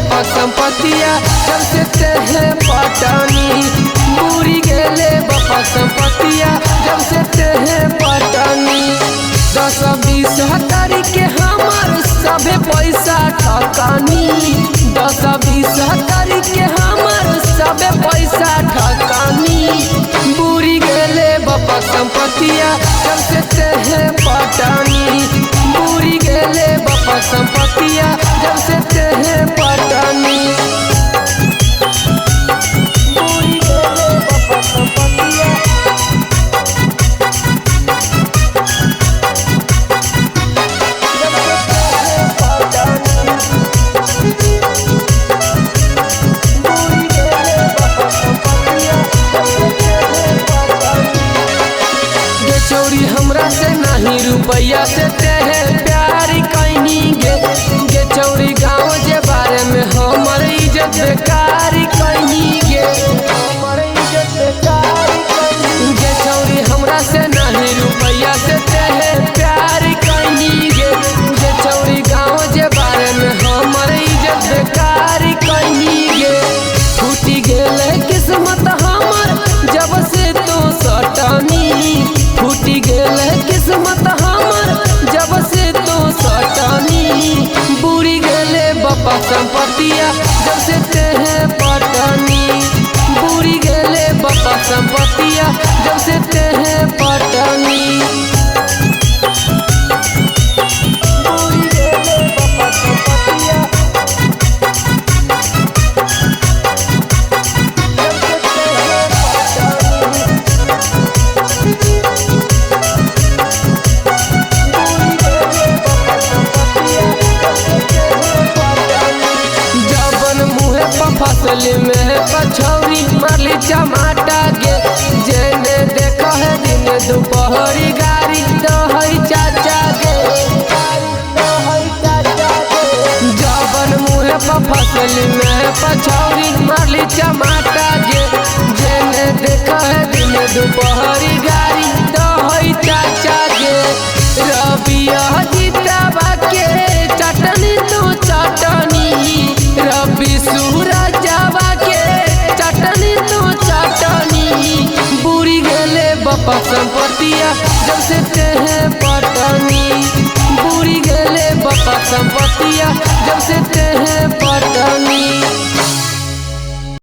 बापा संपत्तिया जब से तेहे पटानी। बुरी गेले बापा संपत्तिया जब से तेहे पटानी। 10-20 हतारी के हमार सभे पैसा ठकानी। 10-20 हतारी के हमार सभे पैसा ठकानी। बुरी गेले बापा संपत्तिया जब से तेहे पटानी। बुरी गेले बापा संपत्तिया जब से तेहे पटानी। बुरी गेले बापा संपत्तिया चोरी हमरा से नहीं रुपया से तेहे प्यार कैनी गे चौरी गाँव जे बारे में हमर इज्जत बेकार कैनी गे चौरी हमरा से नहीं रुपया से तेहे प्यार कैनी गे चौरी गाँव जे बारे में हमर इज्जत बेकार कैनी गे। फूटी गेले किस्मत हमर जब से तो सटनी। फूटी गेले किस्मत हमर जब से तो सटनी। बुरी गेले बापा संपत्तिया जब से तेहे पटानी। बुरी गेले बापा संपत्तिया जब से तेहे पटानी। बुरी गेले बापा संपत्तिया फसल में पछौरी मारली चमाटा गे जेने देखा है दिन दोपहरी गाड़ी दहई चाचा गे। जबन मुहे पर फसल में पछौरी मारली चमाटा गे जेने देखा है दिन दोपहरी गाड़ी दहई चाचा गे। रबिया जीताबा के चटनी तो चटनी। रवि सूरजवा के चटनी तो चटनी। बुरी गेले बापा संपत्तिया जब से तेहे पटानी। बुरी गेले बापा संपत्तिया जब से तेहे पटानी।